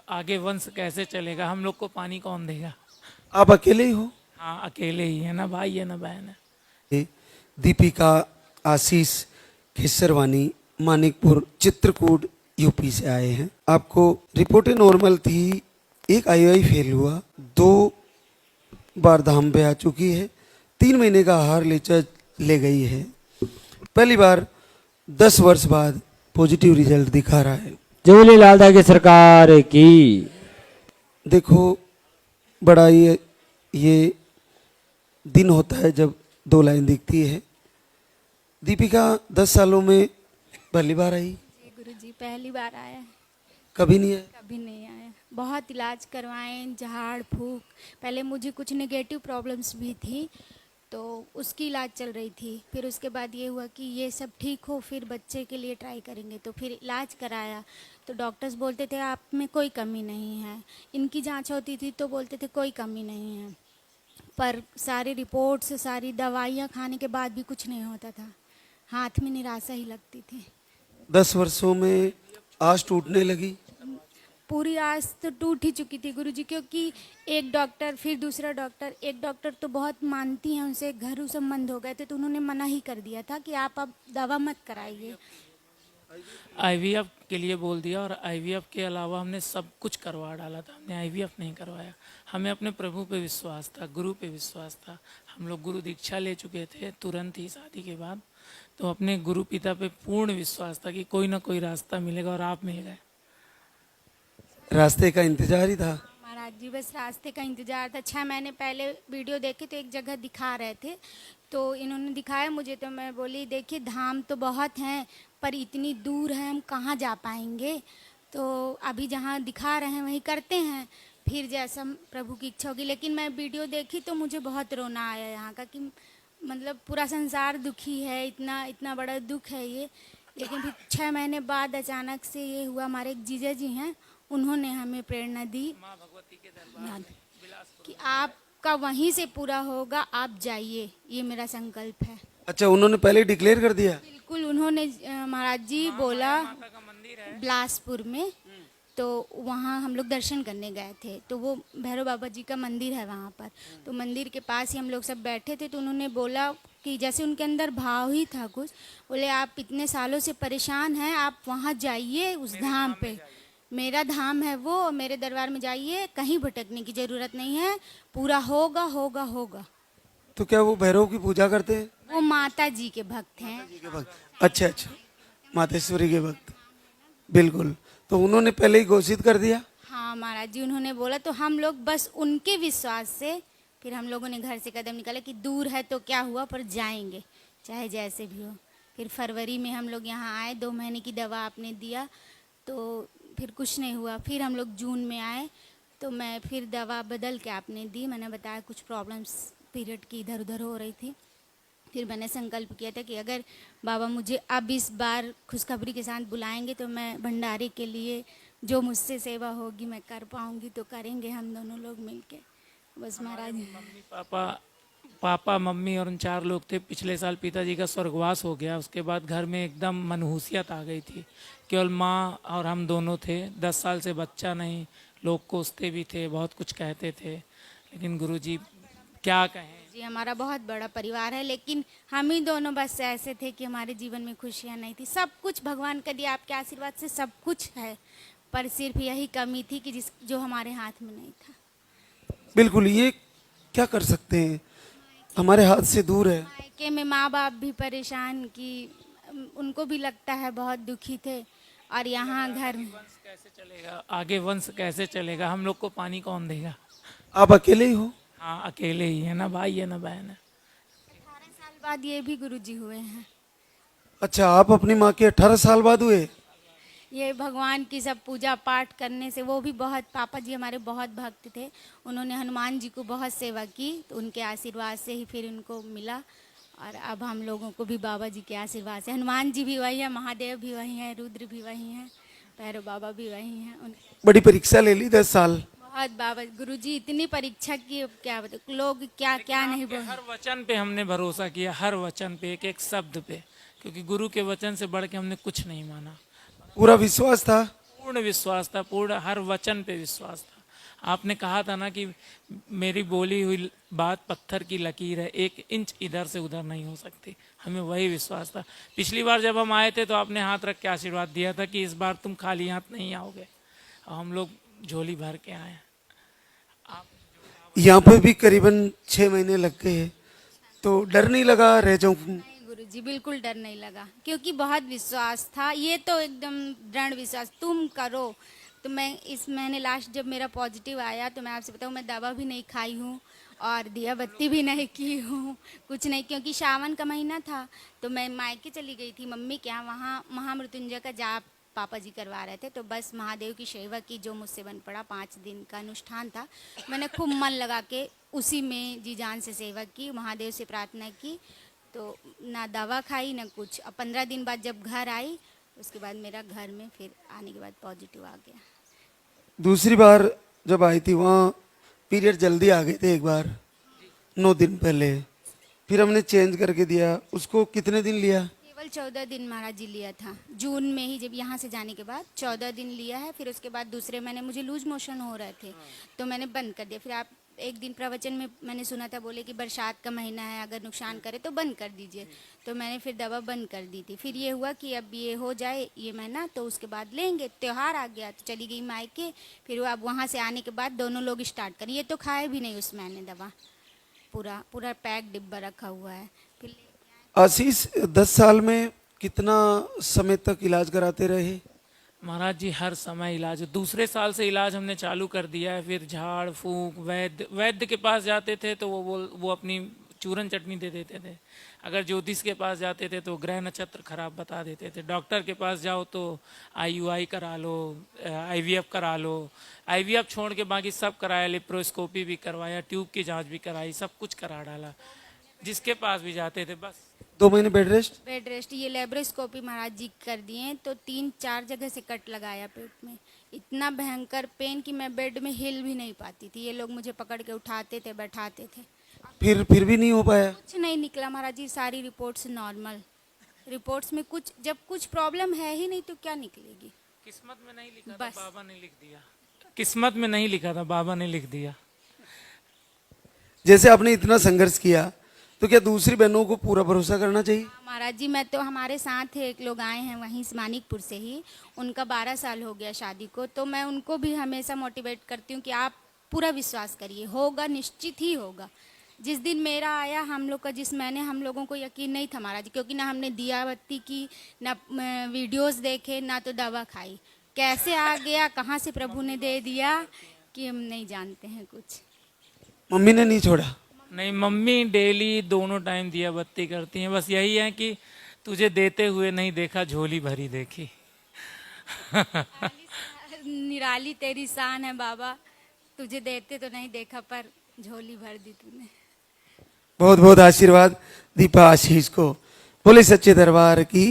आगे वंश कैसे चलेगा, हम लोग को पानी कौन देगा। आप अकेले ही हो? हाँ अकेले ही है, ना भाई है ना बहन है। ये दीपिका आशीष खेसरवानी मानिकपुर चित्रकूट यूपी से आए हैं। आपको रिपोर्टें नॉर्मल थी, एक आईओआई फेल हुआ, 2 बार धाम पे आ चुकी है, 3 महीने का आहार ले गई है, पहली बार 10 वर्ष बाद पॉजिटिव रिजल्ट दिखा रहा है। झूलेलाल दा की सरकार की। देखो बड़ा ये दिन होता है जब 2 लाइन दिखती है। दीपिका 10 सालों में पहली बार आई? जी गुरुजी पहली बार आया है। कभी नहीं आया? कभी नहीं आया, बहुत इलाज करवाए, झाड़ फूक, पहले मुझे कुछ नेगेटिव प्रॉब्लम्स भी थी तो उसकी इलाज चल रही थी। फिर उसके बाद ये हुआ कि ये सब ठीक हो फिर बच्चे के लिए ट्राई करेंगे, तो फिर इलाज कराया तो डॉक्टर्स बोलते थे आप में कोई कमी नहीं है। इनकी जांच होती थी तो बोलते थे कोई कमी नहीं है, पर सारी रिपोर्ट्स सारी दवाइयाँ खाने के बाद भी कुछ नहीं होता था, हाथ में निराशा ही लगती थी। 10 वर्षों में आस टूटने लगी? पूरी आस तो टूट ही चुकी थी गुरुजी, क्योंकि एक डॉक्टर फिर दूसरा डॉक्टर, एक डॉक्टर तो बहुत मानती हैं, उनसे घरेलू संबंध हो गए थे तो उन्होंने मना ही कर दिया था कि आप अब दवा मत कराइए। आईवीएफ के लिए बोल दिया, और आईवीएफ के अलावा हमने सब कुछ करवा डाला था, हमने आईवीएफ नहीं करवाया। हमें अपने प्रभु पे विश्वास था, गुरु पे विश्वास था। हम लोग गुरु दीक्षा ले चुके थे तुरंत ही शादी के बाद, तो अपने गुरु पिता पे पूर्ण विश्वास था कि कोई ना कोई रास्ता मिलेगा, और आप मिल गए। रास्ते का इंतजार ही था? महाराज जी बस रास्ते का इंतजार था। 6 महीने पहले वीडियो देखे तो एक जगह दिखा रहे थे, तो इन्होंने दिखाया मुझे, तो मैं बोली देखिए धाम तो बहुत हैं पर इतनी दूर है, हम कहाँ जा पाएंगे, तो अभी जहाँ दिखा रहे हैं वहीं करते हैं, फिर जैसा प्रभु की इच्छा होगी। लेकिन मैं वीडियो देखी तो मुझे बहुत रोना आया यहाँ का, कि मतलब पूरा संसार दुखी है, इतना इतना बड़ा दुख है ये। लेकिन फिर 6 महीने बाद अचानक से ये हुआ। हमारे एक जीजा जी हैं, उन्होंने हमें प्रेरणा दी कि आपका वहीं से पूरा होगा, आप जाइए, ये मेरा संकल्प है। अच्छा, उन्होंने पहले डिक्लेयर कर दिया? बिल्कुल, उन्होंने महाराज जी बोला बिलासपुर में, तो वहाँ हम लोग दर्शन करने गए थे, तो वो भैरव बाबा जी का मंदिर है वहाँ पर, तो मंदिर के पास ही हम लोग सब बैठे थे, तो उन्होंने बोला कि जैसे उनके अंदर भाव ही था कुछ, बोले आप इतने सालों से परेशान हैं, आप वहाँ जाइए उस धाम पे, मेरा धाम है वो, मेरे दरबार में जाइए, कहीं भटकने की जरूरत नहीं है, पूरा होगा होगा होगा। तो क्या वो भैरव की पूजा करते हैं? वो माता जी के भक्त हैं। के भक्त? अच्छा अच्छा, मातेश्वरी के भक्त, बिल्कुल। तो उन्होंने पहले ही घोषित कर दिया? हाँ महाराज जी, उन्होंने बोला, तो हम लोग बस उनके विश्वास से फिर हम लोगों ने घर से कदम निकाला कि दूर है तो क्या हुआ, पर जाएंगे चाहे जैसे भी हो। फिर फरवरी में हम लोग यहाँ आए, 2 महीने की दवा आपने दिया तो फिर कुछ नहीं हुआ। फिर हम लोग जून में आए तो मैं फिर दवा बदल के आपने दी, मैंने बताया कुछ प्रॉब्लम्स पीरियड की इधर उधर हो रही थी। फिर मैंने संकल्प किया था कि अगर बाबा मुझे अब इस बार खुशखबरी के साथ बुलाएंगे तो मैं भंडारे के लिए जो मुझसे सेवा होगी मैं कर पाऊंगी, तो करेंगे हम दोनों लोग मिलके। बस महाराज, मम्मी पापा मम्मी और उन 4 लोग थे। पिछले साल पिताजी का स्वर्गवास हो गया, उसके बाद घर में एकदम मनहूसियत आ गई थी, केवल माँ और हम दोनों थे। 10 साल से बच्चा नहीं, लोग कोसते भी थे, बहुत कुछ कहते थे, लेकिन गुरुजी क्या कहें जी हमारा बहुत बड़ा परिवार है, लेकिन हम ही दोनों बस ऐसे थे कि हमारे जीवन में खुशियाँ नहीं थी। सब कुछ भगवान का दिया, आपके आशीर्वाद से सब कुछ है, पर सिर्फ यही कमी थी कि जो हमारे हाथ में नहीं था। बिल्कुल, ये क्या कर सकते हैं, हमारे हाथ से दूर है। मायके में माँ बाप भी परेशान, कि उनको भी लगता है बहुत दुखी थे, और यहाँ घर में वंश कैसे चलेगा, आगे वंश कैसे चलेगा, हम लोग को पानी कौन देगा। आप अकेले ही हो? हाँ अकेले ही है, ना भाई है ना बहन है। 18 साल बाद ये भी गुरुजी हुए हैं। अच्छा, आप अपनी माँ के 18 साल बाद हुए? ये भगवान की सब पूजा पाठ करने से, वो भी बहुत, पापा जी हमारे बहुत भक्त थे, उन्होंने हनुमान जी को बहुत सेवा की, तो उनके आशीर्वाद से ही फिर उनको मिला। और अब हम लोगों को भी बाबा जी के आशीर्वाद से, हनुमान जी भी वही है, महादेव भी वही हैं, रुद्र भी वही हैं, भैरव बाबा भी वही हैं। बड़ी परीक्षा ले ली 10 साल? बहुत बाबा गुरुजी इतनी परीक्षा की, अब क्या बता, लोग क्या क्या नहीं बोल। हर वचन पे हमने भरोसा किया, हर वचन पे, एक एक शब्द पे, क्योंकि गुरु के वचन से बढ़ के हमने कुछ नहीं माना। पूरा विश्वास था? पूर्ण विश्वास था, पूर्ण हर वचन पे विश्वास था। आपने कहा था ना कि मेरी बोली हुई बात पत्थर की लकीर है, 1 इंच इधर से उधर नहीं हो सकती। हमें वही विश्वास था। पिछली बार जब हम आए थे तो आपने हाथ रख के आशीर्वाद दिया था कि इस बार तुम खाली हाथ नहीं आओगे, और हम लोग झोली भर के आए हैं। यहाँ पे भी करीबन 6 महीने लग गए हैं, तो डर नहीं लगा रह जाऊं? नहीं गुरुजी, बिल्कुल डर नहीं लगा, क्योंकि बहुत विश्वास था। ये तो एकदम दृढ़ विश्वास, तुम करो। तो मैं इस महीने लास्ट जब मेरा पॉजिटिव आया तो मैं आपसे बताऊं, मैं दवा भी नहीं खाई हूँ और दिया बत्ती भी नहीं की हूँ, कुछ नहीं, क्योंकि सावन का महीना था। तो मैं मायके चली गई थी मम्मी के यहाँ, वहाँ महामृत्युंजय का जाप पापा जी करवा रहे थे। तो बस महादेव की सेवा की जो मुझसे बन पड़ा, 5 दिन का अनुष्ठान था, मैंने खूब मन लगा के उसी में जी जान से सेवा की, महादेव से प्रार्थना की। तो ना दवा खाई ना कुछ। अब 15 दिन बाद जब घर आई, उसके बाद मेरा घर में फिर आने के बाद पॉजिटिव आ गया। दूसरी बार जब आई थी वहाँ पीरियड जल्दी आ गए थे, एक बार 9 दिन पहले, फिर हमने चेंज करके दिया। उसको कितने दिन लिया? केवल 14 दिन महाराज जी लिया था, जून में ही जब यहाँ से जाने के बाद 14 दिन लिया है। फिर उसके बाद दूसरे महीने मुझे लूज मोशन हो रहे थे तो मैंने बंद कर दिया। फिर आप एक दिन प्रवचन में मैंने सुना था, बोले कि बरसात का महीना है, अगर नुकसान करे तो बंद कर दीजिए। तो मैंने फिर दवा बंद कर दी थी। फिर ये हुआ कि अब ये हो जाए ये महीना तो उसके बाद लेंगे। त्यौहार आ गया तो चली गई मायके। फिर अब वहाँ से आने के बाद दोनों लोग स्टार्ट करें। ये तो खाए भी नहीं उस महीने दवा, पूरा पूरा पैक डिब्बा रखा हुआ है। फिर आशीष 10 साल में कितना समय तक इलाज कराते रहे? महाराज जी हर समय इलाज, दूसरे साल से इलाज हमने चालू कर दिया है। फिर झाड़ फूंक वैद्य के पास जाते थे तो वो अपनी चूरन चटनी दे देते थे। अगर ज्योतिष के पास जाते थे तो ग्रह नक्षत्र खराब बता देते थे। डॉक्टर के पास जाओ तो IUI करा लो, IVF करा लो। IVF छोड़ के बाकी सब कराया, लिप्रोस्कोपी भी करवाया, ट्यूब की जांच भी कराई, सब कुछ करा डाला। जिसके पास भी जाते थे बस 2 महीने बेड रेस्ट? बेड रेस्ट, ये लेब्रोस्कोपी महाराज जी कर दिए तो 3-4 जगह से कट लगाया पेट में। इतना भयंकर पेन कि मैं बेड में हिल भी नहीं पाती थी। ये लोग मुझे पकड़ के उठाते थे, बैठाते थे। फिर भी नहीं हो पाया? कुछ नहीं निकला महाराज जी, सारी रिपोर्ट्स नॉर्मल। रिपोर्ट्स में कुछ प्रॉब्लम है ही नहीं तो क्या निकलेगी। किस्मत में नहीं लिखा था, बस। बाबा ने लिख दिया। किस्मत में नहीं लिखा था, बाबा ने लिख दिया। जैसे आपने इतना संघर्ष किया तो क्या दूसरी बहनों को पूरा भरोसा करना चाहिए? महाराज जी, मैं तो, हमारे साथ एक लोग आए हैं वहीं से मानिकपुर से ही, उनका 12 साल हो गया शादी को। तो मैं उनको भी हमेशा मोटिवेट करती हूँ कि आप पूरा विश्वास करिए, होगा, निश्चित ही होगा। जिस दिन मेरा आया, हम लोग का जिस महीने, हम लोगों को यकीन नहीं था महाराज जी, क्योंकि ना हमने दिया बत्ती की, ना वीडियोस देखे, ना तो दवा खाई। कैसे आ गया, कहाँ से प्रभु ने दे दिया कि हम नहीं जानते हैं कुछ। मम्मी ने नहीं छोड़ा? नहीं, मम्मी डेली दोनों टाइम दिया बत्ती करती हैं। बस यही है कि तुझे देते हुए नहीं देखा, झोली भरी देखी। निराली तेरी शान है बाबा, तुझे देते तो नहीं देखा पर झोली भर दी तूने। बहुत बहुत आशीर्वाद दीपा आशीष को। बोले सच्चे दरबार की।